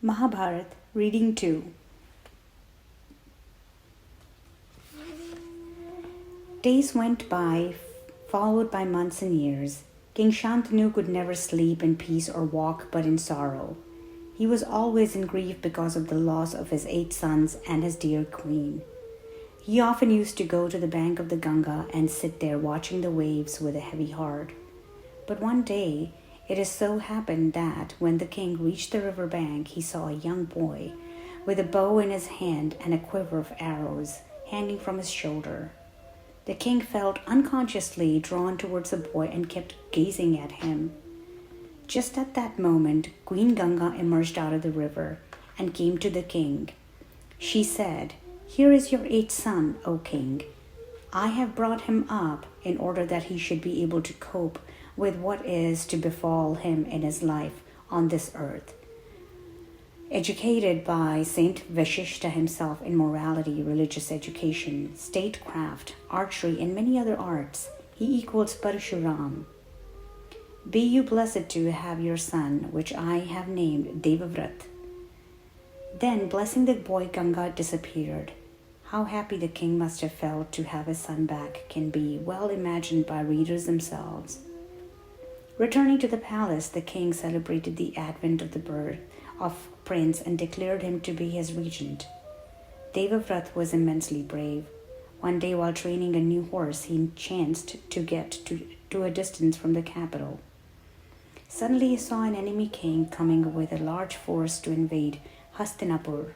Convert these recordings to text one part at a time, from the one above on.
Mahabharat Reading 2. Days went by, followed by months and years. King Shantanu could never sleep in peace or walk but in sorrow. He was always in grief because of the loss of his 8 sons and his dear queen. He often used to go to the bank of the Ganga and sit there watching the waves with a heavy heart. But one day, it so happened that when the king reached the river bank, he saw a young boy with a bow in his hand and a quiver of arrows hanging from his shoulder. The king felt unconsciously drawn towards the boy and kept gazing at him. Just at that moment, Queen Ganga emerged out of the river and came to the king. She said, "Here is your 8th son, O king. I have brought him up in order that he should be able to cope with what is to befall him in his life on this earth." Educated by Saint Vashishta himself in morality, religious education, statecraft, archery, and many other arts, he equals Parshuram. Be you blessed to have your son, which I have named Devavrat. Then, blessing the boy, Ganga disappeared. How happy the king must have felt to have his son back can be well imagined by readers themselves. Returning to the palace, the king celebrated the advent of the birth of prince and declared him to be his regent. Devavrat was immensely brave. One day, while training a new horse, he chanced to get to a distance from the capital. Suddenly he saw an enemy king coming with a large force to invade Hastinapur.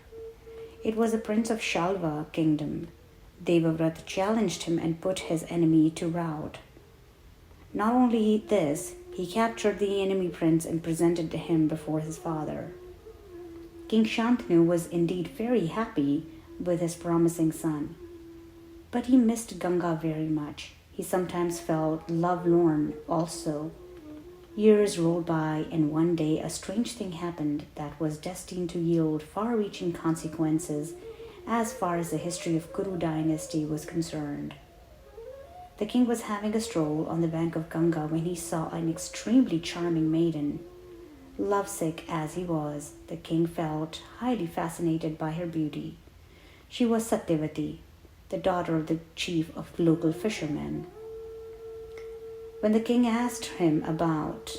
It was the prince of Shalva kingdom. Devavrat challenged him and put his enemy to rout. Not only this, he captured the enemy prince and presented him before his father. King Shantanu was indeed very happy with his promising son. But he missed Ganga very much. He sometimes felt lovelorn also. Years rolled by, and one day a strange thing happened that was destined to yield far-reaching consequences as far as the history of Kuru dynasty was concerned. The king was having a stroll on the bank of Ganga when he saw an extremely charming maiden. Lovesick as he was, the king felt highly fascinated by her beauty. She was Satyavati, the daughter of the chief of local fishermen. When the king asked him about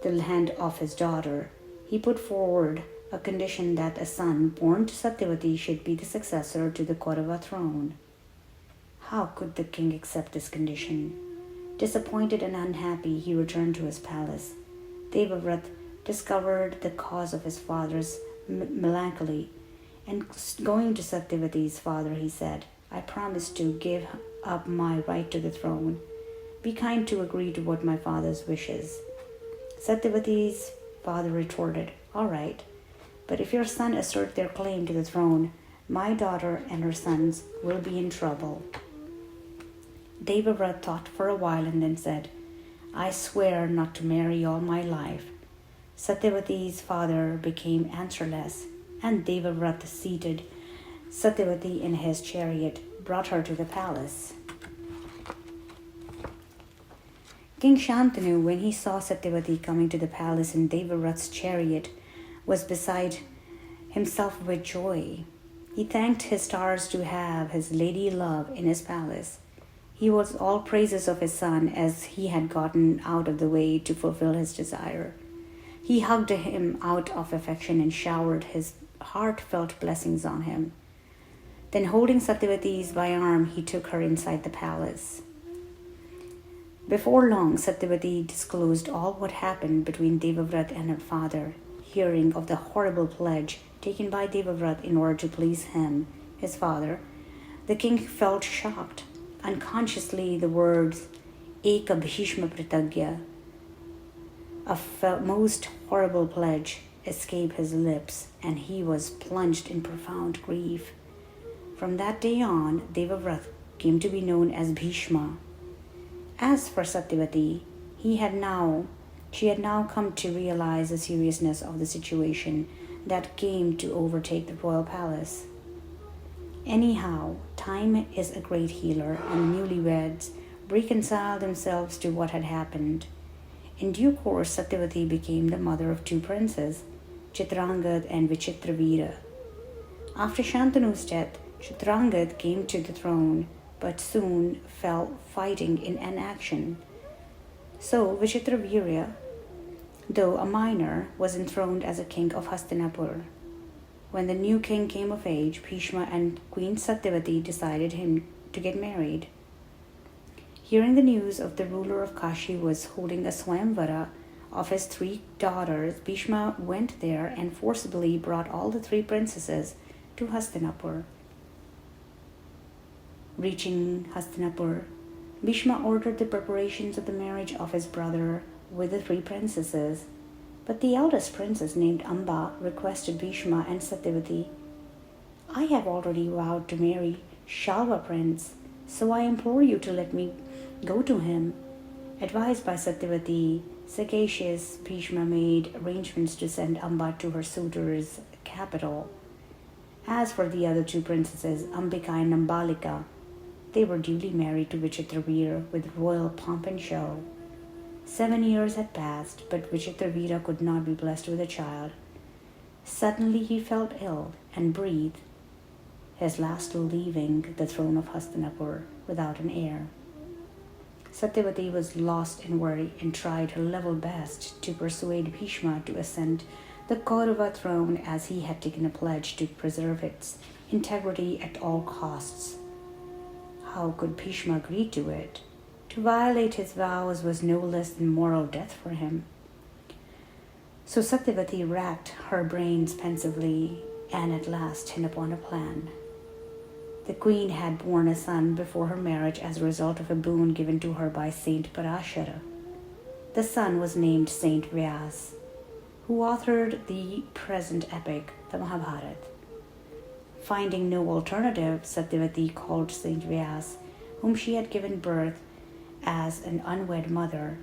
the hand of his daughter, he put forward a condition that a son born to Satyavati should be the successor to the Kaurava throne. How could the king accept this condition? Disappointed and unhappy, he returned to his palace. Devavrat discovered the cause of his father's melancholy, and going to Satyavati's father, he said, "I promise to give up my right to the throne. Be kind to agree to what my father's wishes." Satyavati's father retorted, "All right, but if your son assert their claim to the throne, my daughter and her sons will be in trouble." Devavrat thought for a while and then said, "I swear not to marry all my life." Satyavati's father became answerless, and Devavrat seated Satyavati in his chariot, brought her to the palace. King Shantanu, when he saw Satyavati coming to the palace in Devavrat's chariot, was beside himself with joy. He thanked his stars to have his lady love in his palace. He was all praises of his son as he had gotten out of the way to fulfill his desire. He hugged him out of affection and showered his heartfelt blessings on him. Then, holding Satyavati by arm, he took her inside the palace. Before long, Satyavati disclosed all what happened between Devavrat and her father. Hearing of the horrible pledge taken by Devavrat in order to please him, his father, the king felt shocked. Unconsciously, the words "Eka Bhishma Pratagya," a most horrible pledge, escaped his lips, and he was plunged in profound grief. From that day on, Devavrat came to be known as Bhishma. As for Satyavati, she had now come to realize the seriousness of the situation that came to overtake the royal palace. Anyhow, time is a great healer, and the newlyweds reconciled themselves to what had happened. In due course, Satyavati became the mother of 2 princes. Chitrangad and Vichitravira. After Shantanu's death, Chitrangad came to the throne but soon fell fighting in inaction. So Vichitravira, though a minor, was enthroned as a king of Hastinapur. When the new king came of age, Bhishma and Queen Satyavati decided him to get married. Hearing the news of the ruler of Kashi was holding a Swayamvara of his 3 daughters, Bhishma went there and forcibly brought all the 3 princesses to Hastinapur. Reaching Hastinapur, Bhishma ordered the preparations of the marriage of his brother with the 3 princesses. But the eldest princess, named Amba, requested Bhishma and Satyavati, "I have already vowed to marry Shalva prince, so I implore you to let me go to him." Advised by Satyavati, sagacious Bhishma made arrangements to send Amba to her suitor's capital. As for the other 2 princesses, Ambika and Ambalika, they were duly married to Vichitravira with royal pomp and show. 7 years had passed, but Vichitravira could not be blessed with a child. Suddenly he felt ill and breathed his last leaving the throne of Hastinapur without an heir. Satyavati was lost in worry and tried her level best to persuade Bhishma to ascend the Kaurava throne, as he had taken a pledge to preserve its integrity at all costs. How could Bhishma agree to it? To violate his vows was no less than moral death for him. So Satyavati racked her brains pensively and at last hit upon a plan. The queen had borne a son before her marriage as a result of a boon given to her by Saint Parashara. The son was named Saint Vyas, who authored the present epic, the Mahabharat. Finding no alternative, Satyavati called Saint Vyas, whom she had given birth as an unwed mother.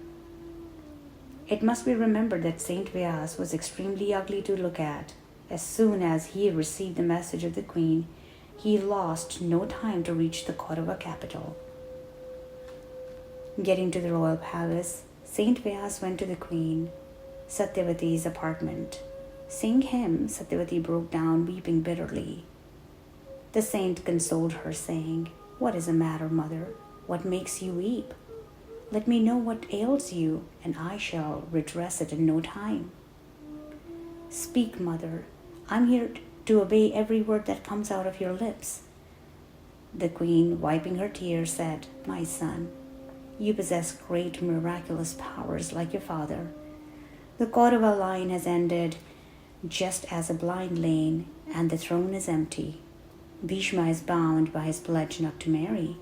It must be remembered that Saint Vyas was extremely ugly to look at. As soon as he received the message of the queen, he lost no time to reach the Kaurava capital. Getting to the royal palace, Saint Vyas went to the queen, Satyavati's apartment. Seeing him, Satyavati broke down, weeping bitterly. The saint consoled her, saying, "What is the matter, mother? What makes you weep? Let me know what ails you, and I shall redress it in no time." "Speak, mother. I'm here to obey every word that comes out of your lips." The queen, wiping her tears, said, "My son, you possess great miraculous powers like your father. The Kaurava line has ended just as a blind lane, and the throne is empty. Bhishma is bound by his pledge not to marry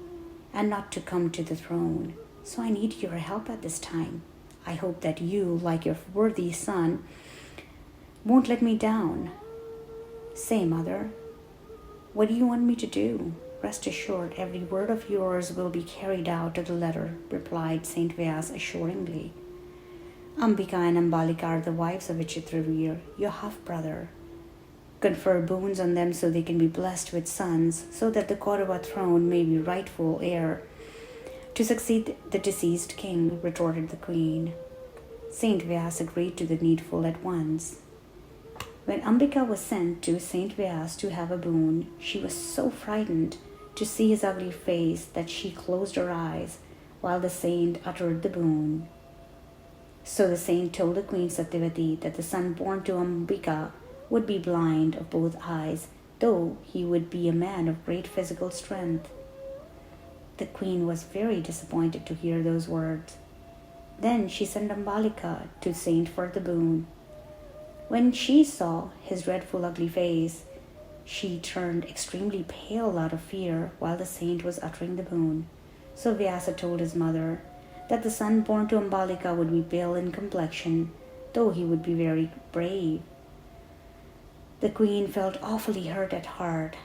and not to come to the throne, so I need your help at this time. I hope that you, like your worthy son, won't let me down." "Say, mother, what do you want me to do? Rest assured, every word of yours will be carried out to the letter," replied Saint Vyas assuringly. "Ambika and Ambalika are the wives of Vichitravir, your half-brother. Confer boons on them so they can be blessed with sons, so that the Kaurava throne may be rightful heir to succeed the deceased king," retorted the queen. Saint Vyas agreed to the needful at once. When Ambika was sent to Saint Vyas to have a boon, she was so frightened to see his ugly face that she closed her eyes while the saint uttered the boon. So the saint told the queen Satyavati that the son born to Ambika would be blind of both eyes, though he would be a man of great physical strength. The queen was very disappointed to hear those words. Then she sent Ambalika to saint for the boon. When she saw his dreadful ugly face, she turned extremely pale out of fear while the saint was uttering the boon. So Vyasa told his mother that the son born to Ambalika would be pale in complexion, though he would be very brave. The queen felt awfully hurt at heart.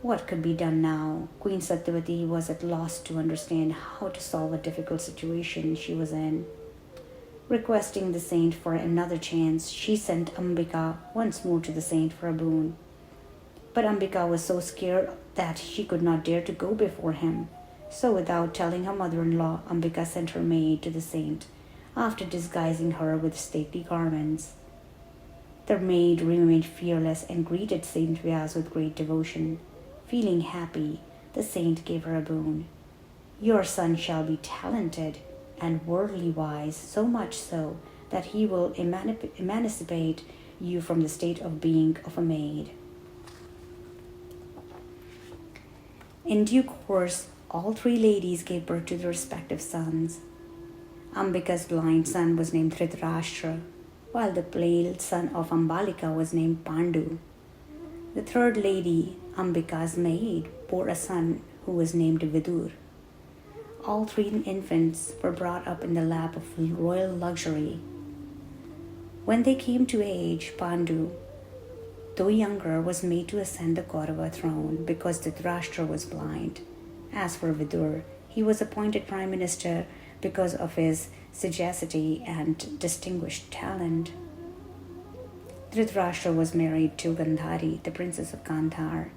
What could be done now? Queen Satyavati was at loss to understand how to solve a difficult situation she was in. Requesting the saint for another chance, she sent Ambika once more to the saint for a boon. But Ambika was so scared that she could not dare to go before him. So without telling her mother-in-law, Ambika sent her maid to the saint, after disguising her with stately garments. The maid remained fearless and greeted Saint Vyas with great devotion. Feeling happy, the saint gave her a boon. Your son shall be talented and worldly wise, so much so that he will emancipate you from the state of being of a maid. In due course, all three ladies gave birth to their respective sons. Ambika's blind son was named Dhritarashtra, while the pale son of Ambalika was named Pandu. The third lady, Ambika's maid, bore a son who was named Vidur. All three infants were brought up in the lap of royal luxury. When they came to age, Pandu, though younger, was made to ascend the Kaurava throne because Dhritarashtra was blind. As for Vidur, he was appointed prime minister because of his sagacity and distinguished talent. Dhritarashtra was married to Gandhari, the princess of Gandhar.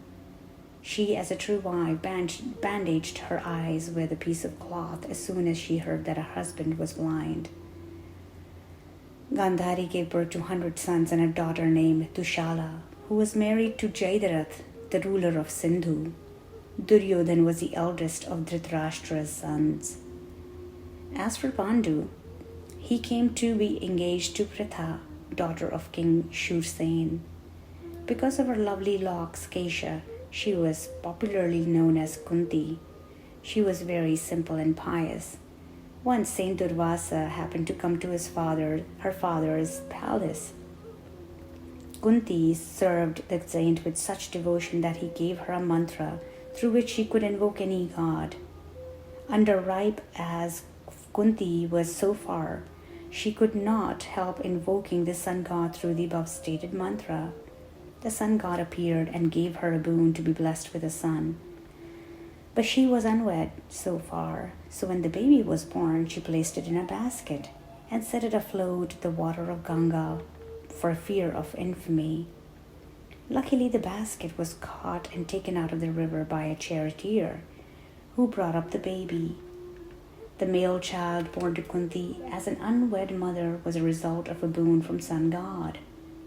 She, as a true wife, bandaged her eyes with a piece of cloth as soon as she heard that her husband was blind. Gandhari gave birth to 100 sons and a daughter named Dushala, who was married to Jaidarath, the ruler of Sindhu. Duryodhan was the eldest of Dhritarashtra's sons. As for Pandu, he came to be engaged to Pritha, daughter of King Shursen. Because of her lovely locks, Kesha, she was popularly known as Kunti. She was very simple and pious. Once Saint Durvasa happened to come to her father's palace. Kunti served the saint with such devotion that he gave her a mantra through which she could invoke any god. Underripe as Kunti was so far, she could not help invoking the sun god through the above stated mantra. The sun god appeared and gave her a boon to be blessed with a son. But she was unwed so far, so when the baby was born, she placed it in a basket and set it afloat the water of Ganga for fear of infamy. Luckily, the basket was caught and taken out of the river by a charioteer, who brought up the baby. The male child born to Kunti as an unwed mother was a result of a boon from sun god.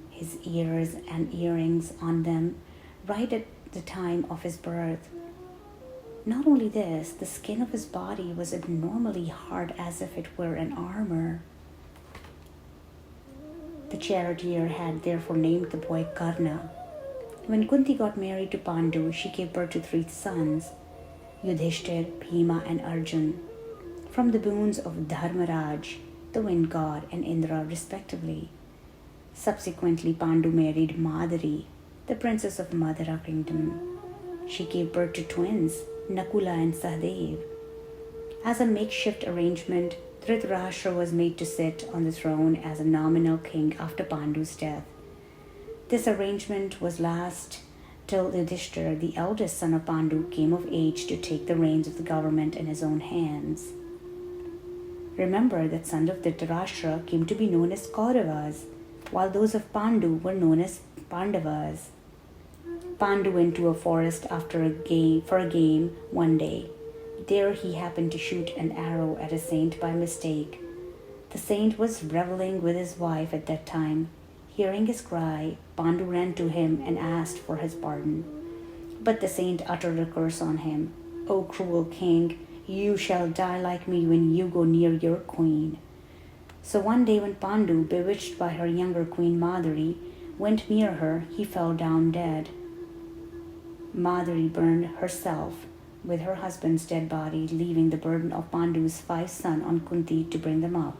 His ears and earrings on them right at the time of his birth. Not only this, the skin of his body was abnormally hard as if it were an armor. The charioteer had therefore named the boy Karna. When Kunti got married to Pandu, she gave birth to 3 sons, Yudhishthir, Bhima and Arjun, from the boons of Dharmaraj, the wind god, and Indra respectively. Subsequently, Pandu married Madari, the princess of Madara kingdom. She gave birth to twins, Nakula and Sahadev. As a makeshift arrangement, Dhritarashtra was made to sit on the throne as a nominal king after Pandu's death. This arrangement was last till Yudhishthira, the eldest son of Pandu, came of age to take the reins of the government in his own hands. Remember that sons of Dhritarashtra came to be known as Kauravas, while those of Pandu were known as Pandavas. Pandu went to a forest for a game one day. There he happened to shoot an arrow at a saint by mistake. The saint was reveling with his wife at that time. Hearing his cry, Pandu ran to him and asked for his pardon. But the saint uttered a curse on him. "O cruel king, you shall die like me when you go near your queen." So one day when Pandu, bewitched by her younger queen Madari, went near her, he fell down dead. Madari burned herself with her husband's dead body, leaving the burden of Pandu's 5 sons on Kunti to bring them up.